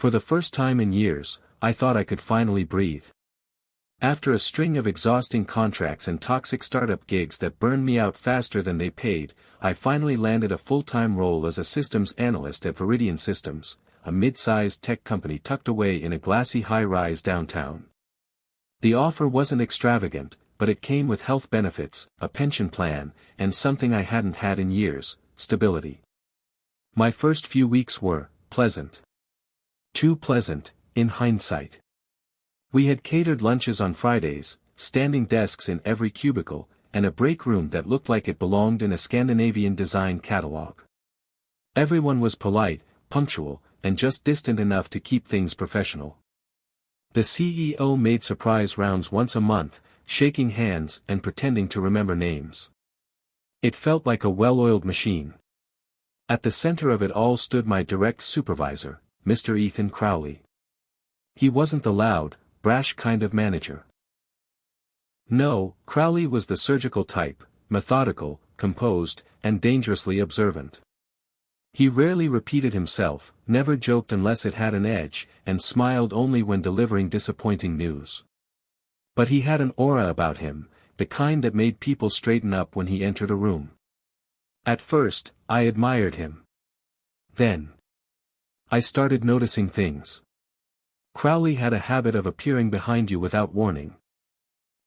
For the first time in years, I thought I could finally breathe. After a string of exhausting contracts and toxic startup gigs that burned me out faster than they paid, I finally landed a full-time role as a systems analyst at Veridian Systems, a mid-sized tech company tucked away in a glassy high-rise downtown. The offer wasn't extravagant, but it came with health benefits, a pension plan, and something I hadn't had in years, stability. My first few weeks were pleasant. Too pleasant, in hindsight. We had catered lunches on Fridays, standing desks in every cubicle, and a break room that looked like it belonged in a Scandinavian design catalog. Everyone was polite, punctual, and just distant enough to keep things professional. The CEO made surprise rounds once a month, shaking hands and pretending to remember names. It felt like a well-oiled machine. At the center of it all stood my direct supervisor, Mr. Ethan Crowley. He wasn't the loud, brash kind of manager. No, Crowley was the surgical type, methodical, composed, and dangerously observant. He rarely repeated himself, never joked unless it had an edge, and smiled only when delivering disappointing news. But he had an aura about him, the kind that made people straighten up when he entered a room. At first, I admired him. Then, I started noticing things. Crowley had a habit of appearing behind you without warning.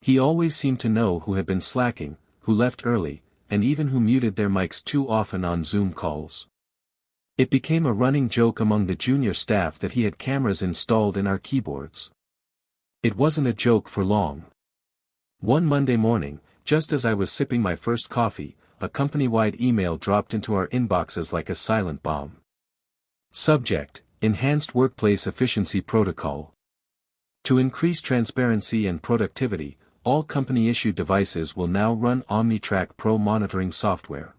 He always seemed to know who had been slacking, who left early, and even who muted their mics too often on Zoom calls. It became a running joke among the junior staff that he had cameras installed in our keyboards. It wasn't a joke for long. One Monday morning, just as I was sipping my first coffee, a company-wide email dropped into our inboxes like a silent bomb. Subject: Enhanced Workplace Efficiency Protocol. To increase transparency and productivity, all company-issued devices will now run OmniTrack Pro monitoring software.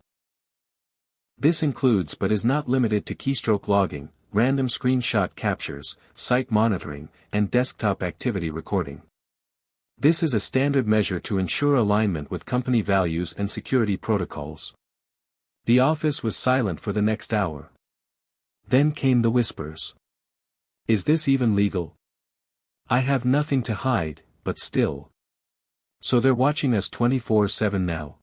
This includes but is not limited to keystroke logging, random screenshot captures, site monitoring, and desktop activity recording. This is a standard measure to ensure alignment with company values and security protocols. The office was silent for the next hour. Then came the whispers. Is this even legal? I have nothing to hide, but still. So they're watching us 24/7 now.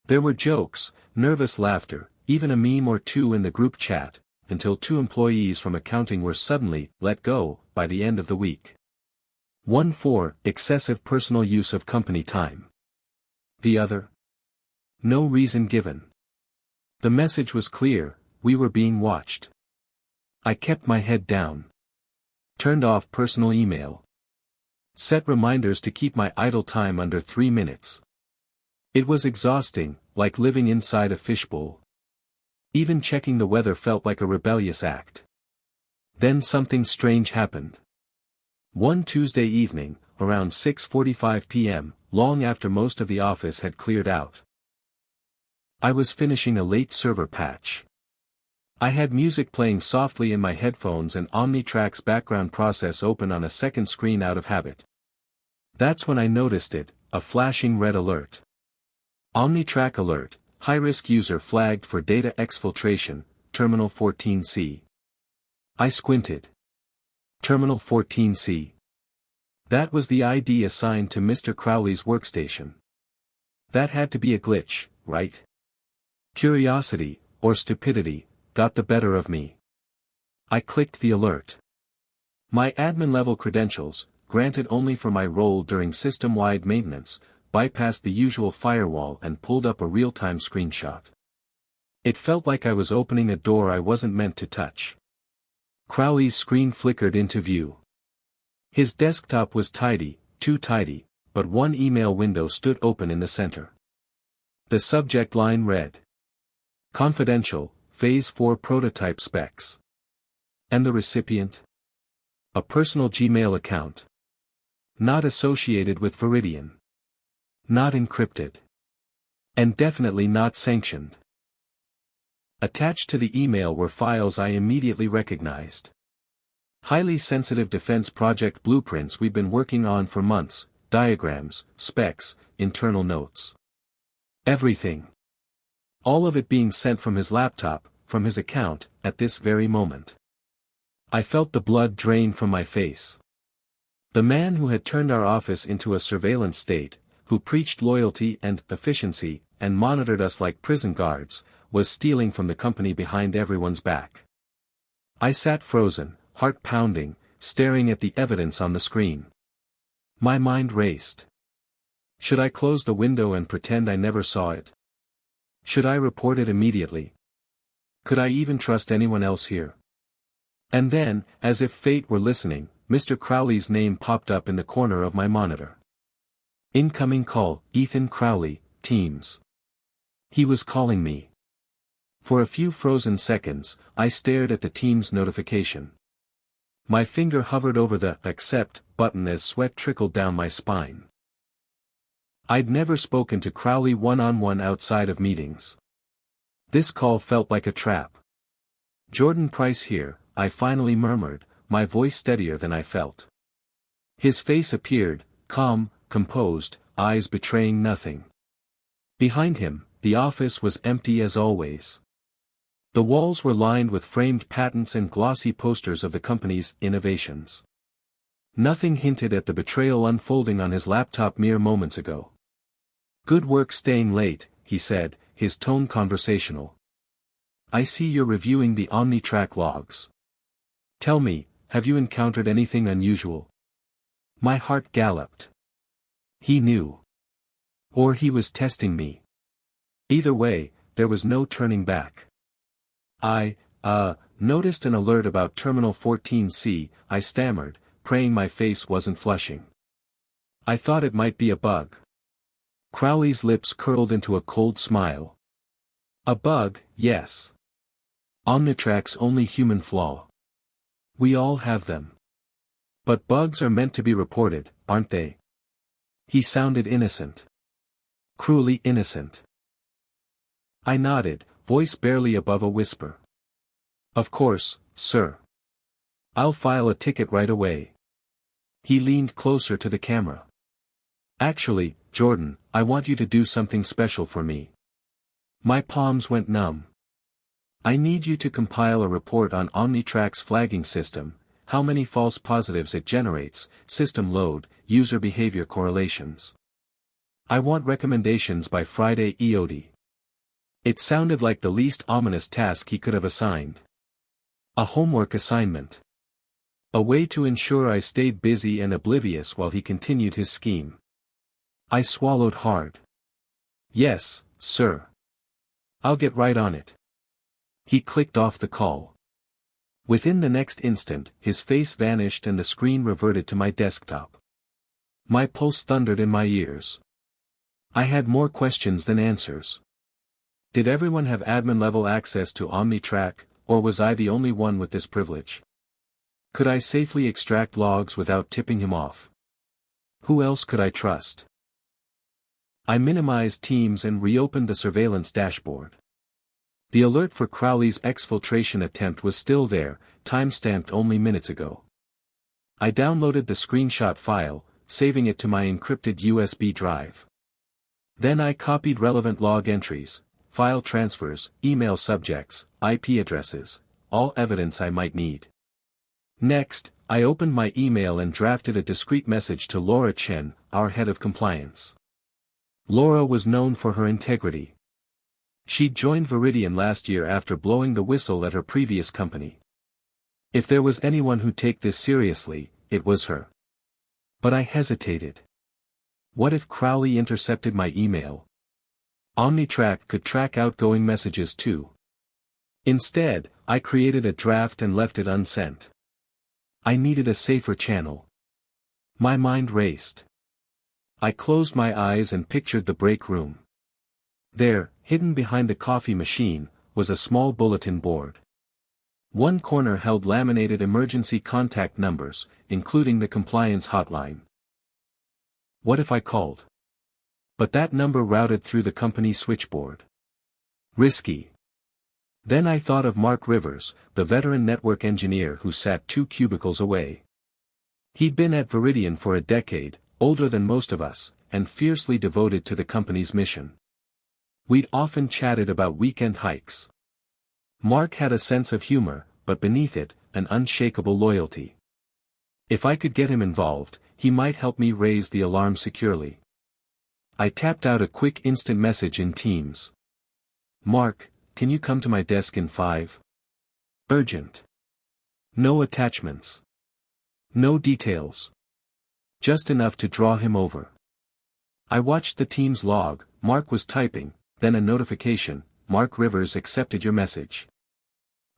There were jokes, nervous laughter, even a meme or two in the group chat, until 2 employees from accounting were suddenly let go by the end of the week. One for excessive personal use of company time. The other? No reason given. The message was clear: we were being watched. I kept my head down. Turned off personal email. Set reminders to keep my idle time under 3 minutes. It was exhausting, like living inside a fishbowl. Even checking the weather felt like a rebellious act. Then something strange happened. One Tuesday evening, around 6:45 p.m., long after most of the office had cleared out. I was finishing a late server patch. I had music playing softly in my headphones and OmniTrack's background process open on a second screen out of habit. That's when I noticed it, a flashing red alert. OmniTrack alert, high-risk user flagged for data exfiltration, Terminal 14C. I squinted. Terminal 14C. That was the ID assigned to Mr. Crowley's workstation. That had to be a glitch, right? Curiosity, or stupidity, got the better of me. I clicked the alert. My admin-level credentials, granted only for my role during system-wide maintenance, bypassed the usual firewall and pulled up a real-time screenshot. It felt like I was opening a door I wasn't meant to touch. Crowley's screen flickered into view. His desktop was tidy, too tidy, but one email window stood open in the center. The subject line read: Confidential, Phase 4 Prototype Specs. And the recipient? A personal Gmail account. Not associated with Veridian. Not encrypted. And definitely not sanctioned. Attached to the email were files I immediately recognized. Highly sensitive defense project blueprints we'd been working on for months, diagrams, specs, internal notes. Everything. All of it being sent from his laptop, from his account, at this very moment. I felt the blood drain from my face. The man who had turned our office into a surveillance state, who preached loyalty and efficiency, and monitored us like prison guards, was stealing from the company behind everyone's back. I sat frozen, heart pounding, staring at the evidence on the screen. My mind raced. Should I close the window and pretend I never saw it? Should I report it immediately? Could I even trust anyone else here? And then, as if fate were listening, Mr. Crowley's name popped up in the corner of my monitor. Incoming call, Ethan Crowley, Teams. He was calling me. For a few frozen seconds, I stared at the Teams notification. My finger hovered over the accept button as sweat trickled down my spine. I'd never spoken to Crowley one-on-one outside of meetings. This call felt like a trap. Jordan Price here, I finally murmured, my voice steadier than I felt. His face appeared, calm, composed, eyes betraying nothing. Behind him, the office was empty as always. The walls were lined with framed patents and glossy posters of the company's innovations. Nothing hinted at the betrayal unfolding on his laptop mere moments ago. Good work staying late, he said, his tone conversational. I see you're reviewing the OmniTrack logs. Tell me, have you encountered anything unusual? My heart galloped. He knew. Or he was testing me. Either way, there was no turning back. I noticed an alert about Terminal 14C, I stammered, praying my face wasn't flushing. I thought it might be a bug. Crowley's lips curled into a cold smile. A bug, yes. OmniTrack's only human flaw. We all have them. But bugs are meant to be reported, aren't they? He sounded innocent. Cruelly innocent. I nodded, voice barely above a whisper. Of course, sir. I'll file a ticket right away. He leaned closer to the camera. Actually, Jordan, I want you to do something special for me. My palms went numb. I need you to compile a report on OmniTrack's flagging system, how many false positives it generates, system load, user behavior correlations. I want recommendations by Friday EOD. It sounded like the least ominous task he could have assigned. A homework assignment. A way to ensure I stayed busy and oblivious while he continued his scheme. I swallowed hard. Yes, sir. I'll get right on it. He clicked off the call. Within the next instant, his face vanished and the screen reverted to my desktop. My pulse thundered in my ears. I had more questions than answers. Did everyone have admin-level access to OmniTrack, or was I the only one with this privilege? Could I safely extract logs without tipping him off? Who else could I trust? I minimized Teams and reopened the surveillance dashboard. The alert for Crowley's exfiltration attempt was still there, time-stamped only minutes ago. I downloaded the screenshot file, saving it to my encrypted USB drive. Then I copied relevant log entries, file transfers, email subjects, IP addresses, all evidence I might need. Next, I opened my email and drafted a discreet message to Laura Chen, our head of compliance. Laura was known for her integrity. She'd joined Veridian last year after blowing the whistle at her previous company. If there was anyone who'd take this seriously, it was her. But I hesitated. What if Crowley intercepted my email? OmniTrack could track outgoing messages too. Instead, I created a draft and left it unsent. I needed a safer channel. My mind raced. I closed my eyes and pictured the break room. There, hidden behind the coffee machine, was a small bulletin board. One corner held laminated emergency contact numbers, including the compliance hotline. What if I called? But that number routed through the company switchboard. Risky. Then I thought of Mark Rivers, the veteran network engineer who sat 2 cubicles away. He'd been at Veridian for a decade, older than most of us, and fiercely devoted to the company's mission. We'd often chatted about weekend hikes. Mark had a sense of humor, but beneath it, an unshakable loyalty. If I could get him involved, he might help me raise the alarm securely. I tapped out a quick instant message in Teams. Mark, can you come to my desk in 5? Urgent. No attachments. No details. Just enough to draw him over. I watched the Teams log. Mark was typing, then a notification, Mark Rivers accepted your message.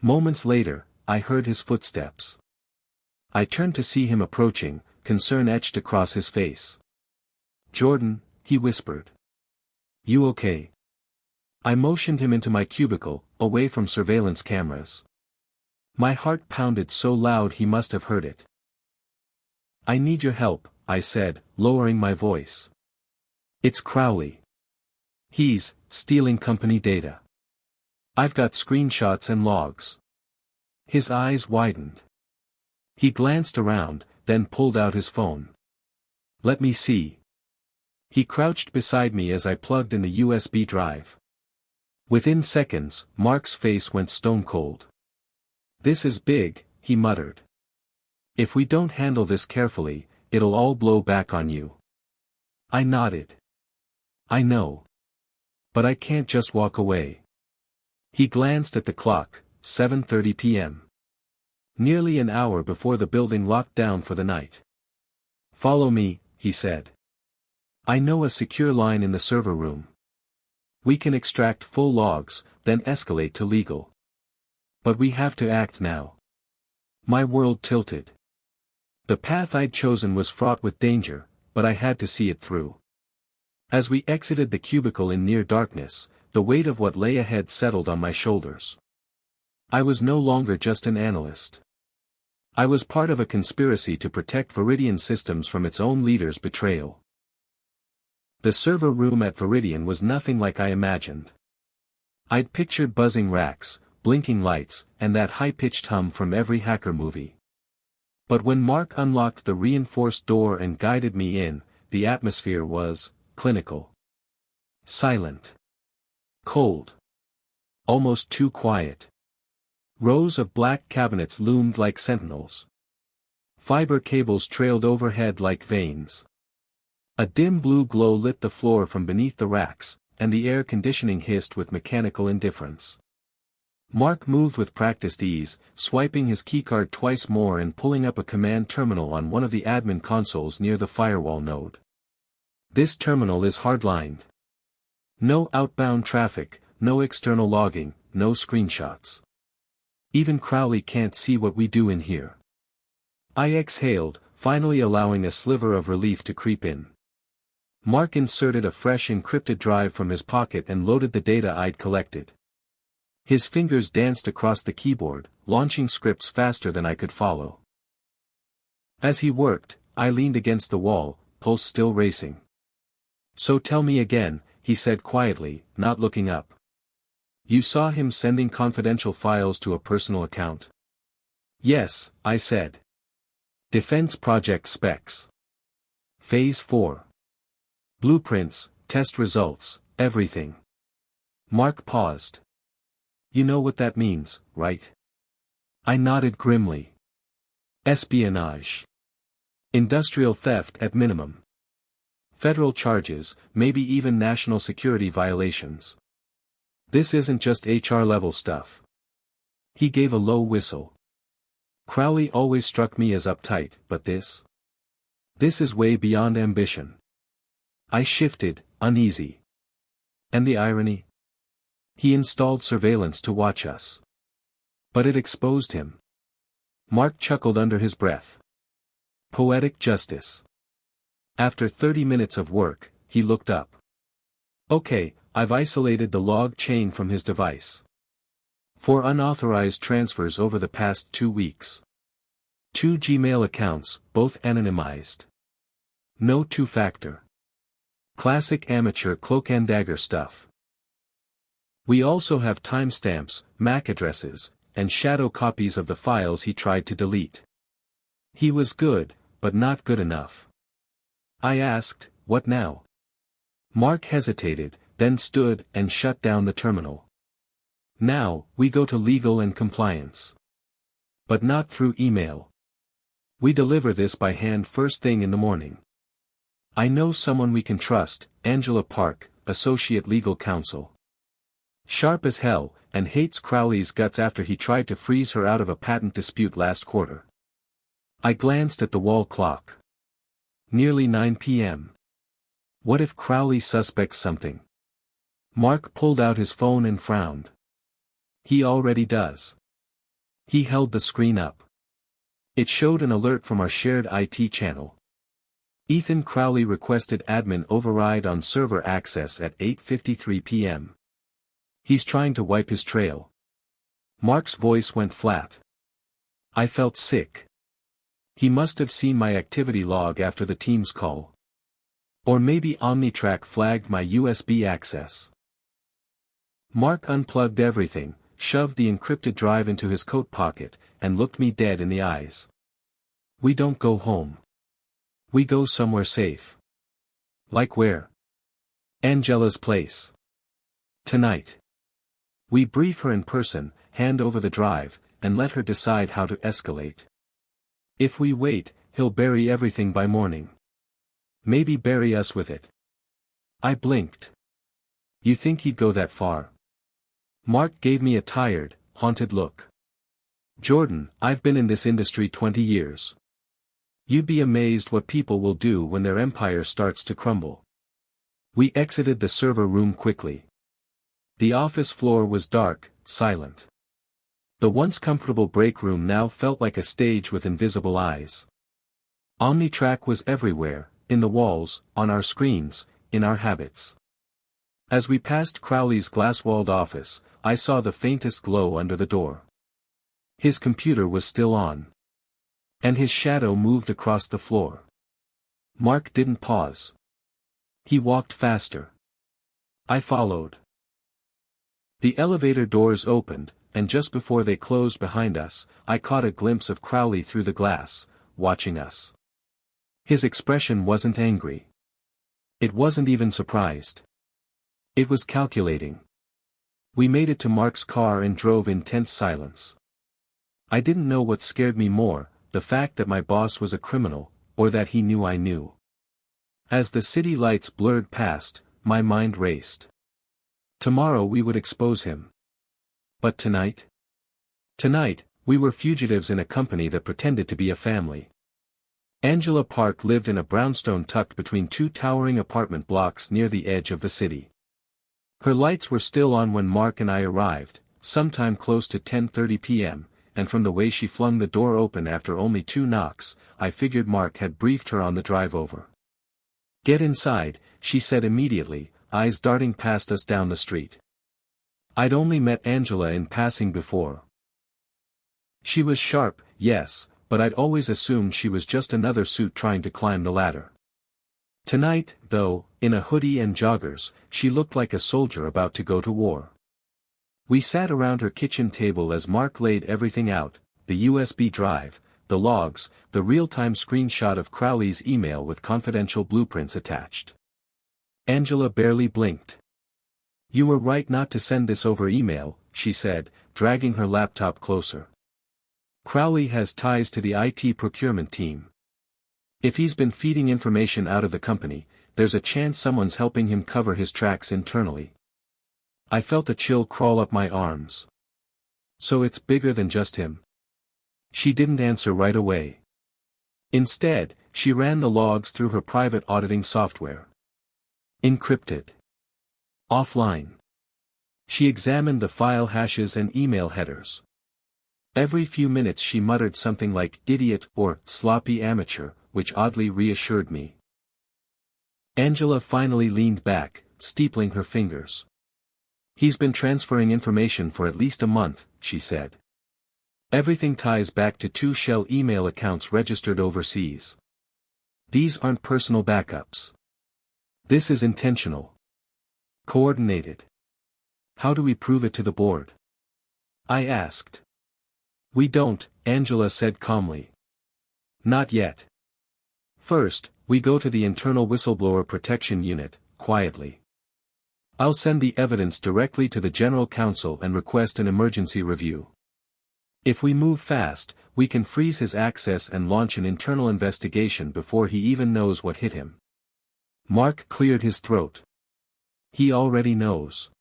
Moments later, I heard his footsteps. I turned to see him approaching, concern etched across his face. Jordan, he whispered. You okay? I motioned him into my cubicle, away from surveillance cameras. My heart pounded so loud he must have heard it. I need your help, I said, lowering my voice. It's Crowley. He's stealing company data. I've got screenshots and logs. His eyes widened. He glanced around, then pulled out his phone. Let me see. He crouched beside me as I plugged in the USB drive. Within seconds, Mark's face went stone cold. This is big, he muttered. If we don't handle this carefully, it'll all blow back on you. I nodded. I know. But I can't just walk away. He glanced at the clock, 7:30 p.m. Nearly an hour before the building locked down for the night. Follow me, he said. I know a secure line in the server room. We can extract full logs, then escalate to legal. But we have to act now. My world tilted. The path I'd chosen was fraught with danger, but I had to see it through. As we exited the cubicle in near darkness, the weight of what lay ahead settled on my shoulders. I was no longer just an analyst. I was part of a conspiracy to protect Viridian Systems from its own leader's betrayal. The server room at Viridian was nothing like I imagined. I'd pictured buzzing racks, blinking lights, and that high-pitched hum from every hacker movie. But when Mark unlocked the reinforced door and guided me in, the atmosphere was clinical. Silent. Cold. Almost too quiet. Rows of black cabinets loomed like sentinels. Fiber cables trailed overhead like veins. A dim blue glow lit the floor from beneath the racks, and the air conditioning hissed with mechanical indifference. Mark moved with practiced ease, swiping his keycard twice more and pulling up a command terminal on one of the admin consoles near the firewall node. This terminal is hardlined. No outbound traffic, no external logging, no screenshots. Even Crowley can't see what we do in here. I exhaled, finally allowing a sliver of relief to creep in. Mark inserted a fresh encrypted drive from his pocket and loaded the data I'd collected. His fingers danced across the keyboard, launching scripts faster than I could follow. As he worked, I leaned against the wall, pulse still racing. So tell me again, he said quietly, not looking up. You saw him sending confidential files to a personal account? Yes, I said. Defense project specs. Phase 4. Blueprints, test results, everything. Mark paused. You know what that means, right? I nodded grimly. Espionage. Industrial theft at minimum. Federal charges, maybe even national security violations. This isn't just HR-level stuff. He gave a low whistle. Crowley always struck me as uptight, but this is way beyond ambition. I shifted, uneasy. And the irony? He installed surveillance to watch us. But it exposed him. Mark chuckled under his breath. Poetic justice. After 30 minutes of work, he looked up. Okay, I've isolated the log chain from his device. 4 unauthorized transfers over the past 2 weeks. 2 Gmail accounts, both anonymized. No two-factor. Classic amateur cloak and dagger stuff. We also have timestamps, MAC addresses, and shadow copies of the files he tried to delete. He was good, but not good enough. I asked, what now? Mark hesitated, then stood and shut down the terminal. Now, we go to legal and compliance. But not through email. We deliver this by hand first thing in the morning. I know someone we can trust, Angela Park, Associate Legal Counsel. Sharp as hell, and hates Crowley's guts after he tried to freeze her out of a patent dispute last quarter. I glanced at the wall clock. Nearly 9 p.m. What if Crowley suspects something? Mark pulled out his phone and frowned. He already does. He held the screen up. It showed an alert from our shared IT channel. Ethan Crowley requested admin override on server access at 8:53 p.m. He's trying to wipe his trail. Mark's voice went flat. I felt sick. He must have seen my activity log after the Teams call. Or maybe OmniTrack flagged my USB access. Mark unplugged everything, shoved the encrypted drive into his coat pocket, and looked me dead in the eyes. We don't go home. We go somewhere safe. Like where? Angela's place. Tonight. We brief her in person, hand over the drive, and let her decide how to escalate. If we wait, he'll bury everything by morning. Maybe bury us with it. I blinked. You think he'd go that far? Mark gave me a tired, haunted look. Jordan, I've been in this industry 20 years. You'd be amazed what people will do when their empire starts to crumble. We exited the server room quickly. The office floor was dark, silent. The once comfortable break room now felt like a stage with invisible eyes. OmniTrack was everywhere, in the walls, on our screens, in our habits. As we passed Crowley's glass-walled office, I saw the faintest glow under the door. His computer was still on. And his shadow moved across the floor. Mark didn't pause. He walked faster. I followed. The elevator doors opened, and just before they closed behind us, I caught a glimpse of Crowley through the glass, watching us. His expression wasn't angry. It wasn't even surprised. It was calculating. We made it to Mark's car and drove in tense silence. I didn't know what scared me more, the fact that my boss was a criminal, or that he knew I knew. As the city lights blurred past, my mind raced. Tomorrow we would expose him. But tonight? Tonight, we were fugitives in a company that pretended to be a family. Angela Park lived in a brownstone tucked between two towering apartment blocks near the edge of the city. Her lights were still on when Mark and I arrived, sometime close to 10:30 p.m., and from the way she flung the door open after only 2 knocks, I figured Mark had briefed her on the drive over. Get inside, she said immediately, eyes darting past us down the street. I'd only met Angela in passing before. She was sharp, yes, but I'd always assumed she was just another suit trying to climb the ladder. Tonight, though, in a hoodie and joggers, she looked like a soldier about to go to war. We sat around her kitchen table as Mark laid everything out, the USB drive, the logs, the real-time screenshot of Crowley's email with confidential blueprints attached. Angela barely blinked. You were right not to send this over email, she said, dragging her laptop closer. Crowley has ties to the IT procurement team. If he's been feeding information out of the company, there's a chance someone's helping him cover his tracks internally. I felt a chill crawl up my arms. So it's bigger than just him. She didn't answer right away. Instead, she ran the logs through her private auditing software. Encrypted. Offline. She examined the file hashes and email headers. Every few minutes she muttered something like idiot or sloppy amateur, which oddly reassured me. Angela finally leaned back, steepling her fingers. He's been transferring information for at least a month, she said. Everything ties back to 2 shell email accounts registered overseas. These aren't personal backups. This is intentional. Coordinated. How do we prove it to the board? I asked. We don't, Angela said calmly. Not yet. First, we go to the internal whistleblower protection unit, quietly. I'll send the evidence directly to the General Counsel and request an emergency review. If we move fast, we can freeze his access and launch an internal investigation before he even knows what hit him. Mark cleared his throat. He already knows.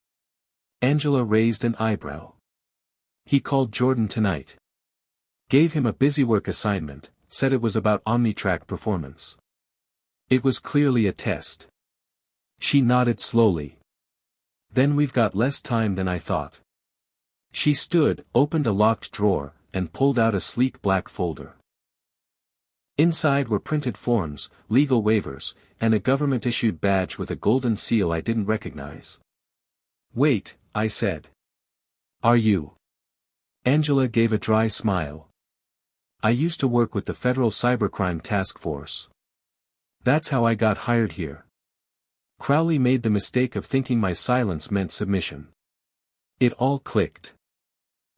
Angela raised an eyebrow. He called Jordan tonight. Gave him a busywork assignment, said it was about OmniTrack performance. It was clearly a test. She nodded slowly. Then we've got less time than I thought. She stood, opened a locked drawer, and pulled out a sleek black folder. Inside were printed forms, legal waivers, and a government-issued badge with a golden seal I didn't recognize. "Wait," I said. "Are you?" Angela gave a dry smile. "I used to work with the Federal Cybercrime Task Force. That's how I got hired here." Crowley made the mistake of thinking my silence meant submission. It all clicked.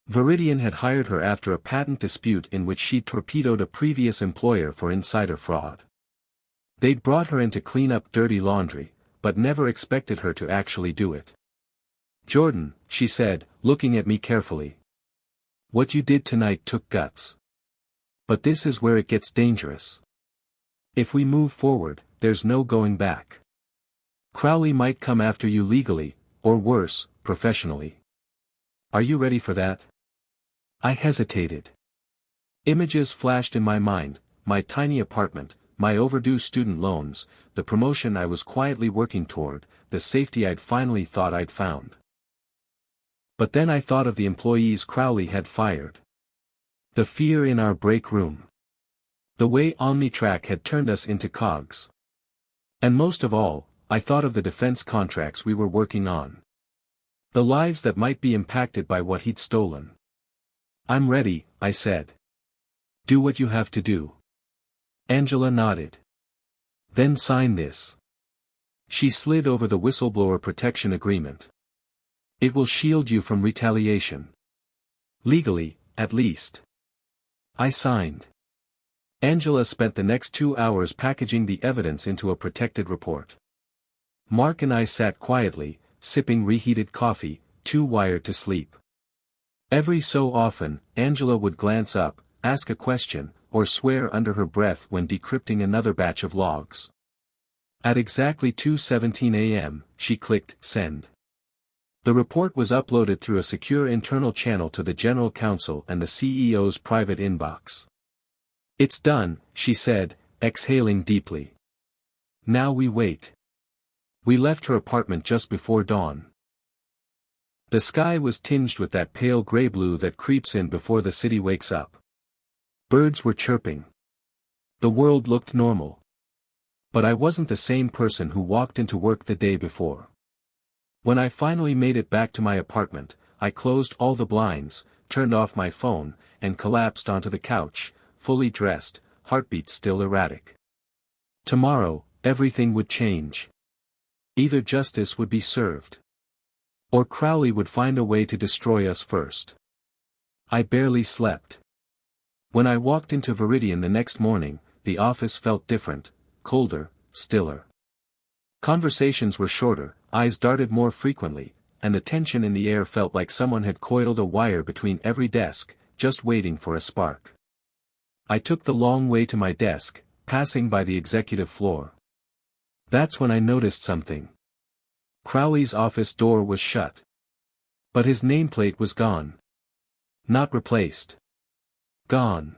Viridian had hired her after a patent dispute in which she'd torpedoed a previous employer for insider fraud. They'd brought her in to clean up dirty laundry, but never expected her to actually do it. "Jordan," she said, looking at me carefully. "What you did tonight took guts. But this is where it gets dangerous. If we move forward, there's no going back. Crowley might come after you legally, or worse, professionally. Are you ready for that?" I hesitated. Images flashed in my mind, my tiny apartment, my overdue student loans, the promotion I was quietly working toward, the safety I'd finally thought I'd found. But then I thought of the employees Crowley had fired. The fear in our break room. The way OmniTrack had turned us into cogs. And most of all, I thought of the defense contracts we were working on. The lives that might be impacted by what he'd stolen. "I'm ready," I said. "Do what you have to do." Angela nodded. "Then sign this." She slid over the whistleblower protection agreement. "It will shield you from retaliation. Legally, at least." I signed. Angela spent the next 2 hours packaging the evidence into a protected report. Mark and I sat quietly, sipping reheated coffee, too wired to sleep. Every so often, Angela would glance up, ask a question, or swear under her breath when decrypting another batch of logs. At exactly 2:17 a.m., she clicked send. The report was uploaded through a secure internal channel to the General Counsel and the CEO's private inbox. "It's done," she said, exhaling deeply. "Now we wait." We left her apartment just before dawn. The sky was tinged with that pale gray blue that creeps in before the city wakes up. Birds were chirping. The world looked normal. But I wasn't the same person who walked into work the day before. When I finally made it back to my apartment, I closed all the blinds, turned off my phone, and collapsed onto the couch, fully dressed, heartbeat still erratic. Tomorrow, everything would change. Either justice would be served, or Crowley would find a way to destroy us first. I barely slept. When I walked into Viridian the next morning, the office felt different, colder, stiller. Conversations were shorter, eyes darted more frequently, and the tension in the air felt like someone had coiled a wire between every desk, just waiting for a spark. I took the long way to my desk, passing by the executive floor. That's when I noticed something. Crowley's office door was shut. But his nameplate was gone. Not replaced. Gone.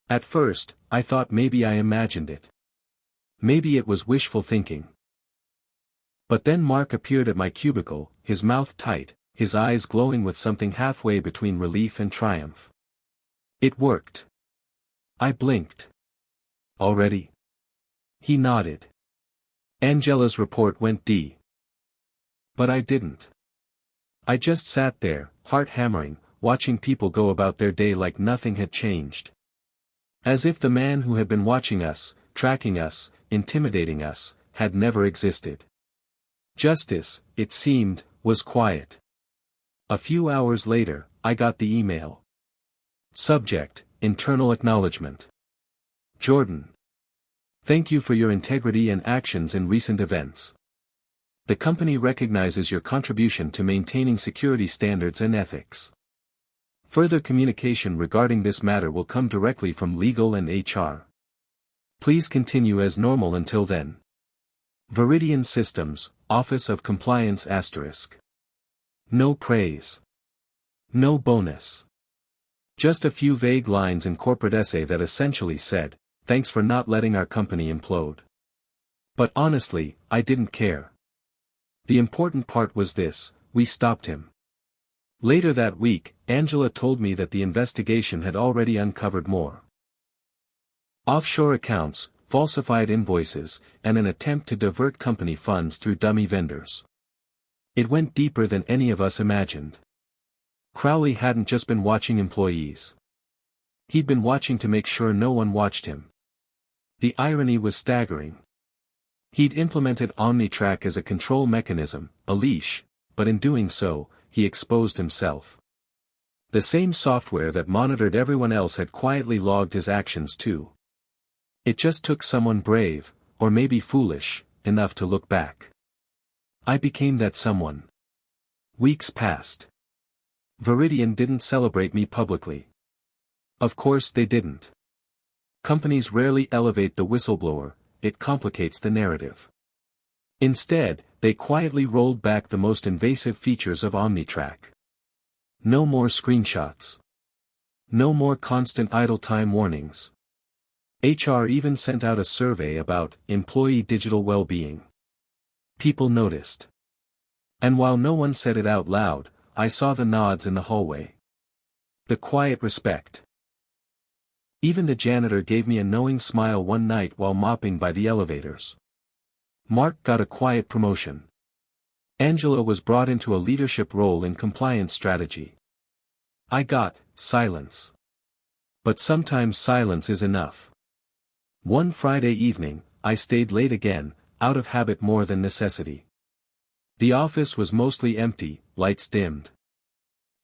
At first, I thought maybe I imagined it. Maybe it was wishful thinking. But then Mark appeared at my cubicle, his mouth tight, his eyes glowing with something halfway between relief and triumph. It worked. I blinked. Already? He nodded. Angela's report went D. But I didn't. I just sat there, heart hammering, watching people go about their day like nothing had changed. As if the man who had been watching us, tracking us, intimidating us, had never existed. Justice, it seemed, was quiet. A few hours later, I got the email. Subject, internal acknowledgement. Jordan. Thank you for your integrity and actions in recent events. The company recognizes your contribution to maintaining security standards and ethics. Further communication regarding this matter will come directly from legal and HR. Please continue as normal until then. Viridian Systems, Office of Compliance *. No praise. No bonus. Just a few vague lines in corporate essay that essentially said, "Thanks for not letting our company implode." But honestly, I didn't care. The important part was this: we stopped him. Later that week, Angela told me that the investigation had already uncovered more offshore accounts, falsified invoices, and an attempt to divert company funds through dummy vendors. It went deeper than any of us imagined. Crowley hadn't just been watching employees. He'd been watching to make sure no one watched him. The irony was staggering. He'd implemented OmniTrack as a control mechanism, a leash, but in doing so, he exposed himself. The same software that monitored everyone else had quietly logged his actions too. It just took someone brave, or maybe foolish, enough to look back. I became that someone. Weeks passed. Viridian didn't celebrate me publicly. Of course they didn't. Companies rarely elevate the whistleblower, it complicates the narrative. Instead, they quietly rolled back the most invasive features of OmniTrack. No more screenshots. No more constant idle time warnings. HR even sent out a survey about employee digital well-being. People noticed. And while no one said it out loud, I saw the nods in the hallway. The quiet respect. Even the janitor gave me a knowing smile one night while mopping by the elevators. Mark got a quiet promotion. Angela was brought into a leadership role in compliance strategy. I got silence. But sometimes silence is enough. One Friday evening, I stayed late again, out of habit more than necessity. The office was mostly empty, lights dimmed.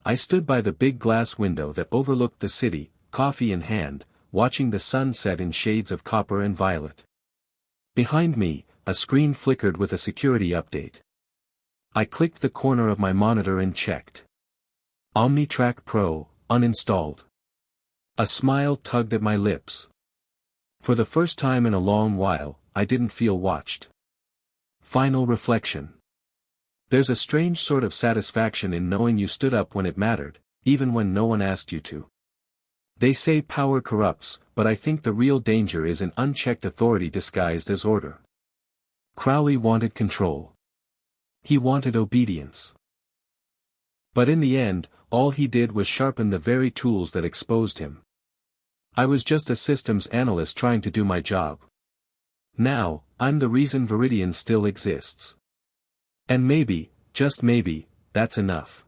I stood by the big glass window that overlooked the city, coffee in hand, watching the sun set in shades of copper and violet. Behind me, a screen flickered with a security update. I clicked the corner of my monitor and checked. OmniTrack Pro, uninstalled. A smile tugged at my lips. For the first time in a long while, I didn't feel watched. Final reflection. There's a strange sort of satisfaction in knowing you stood up when it mattered, even when no one asked you to. They say power corrupts, but I think the real danger is an unchecked authority disguised as order. Crowley wanted control. He wanted obedience. But in the end, all he did was sharpen the very tools that exposed him. I was just a systems analyst trying to do my job. Now, I'm the reason Viridian still exists. And maybe, just maybe, that's enough.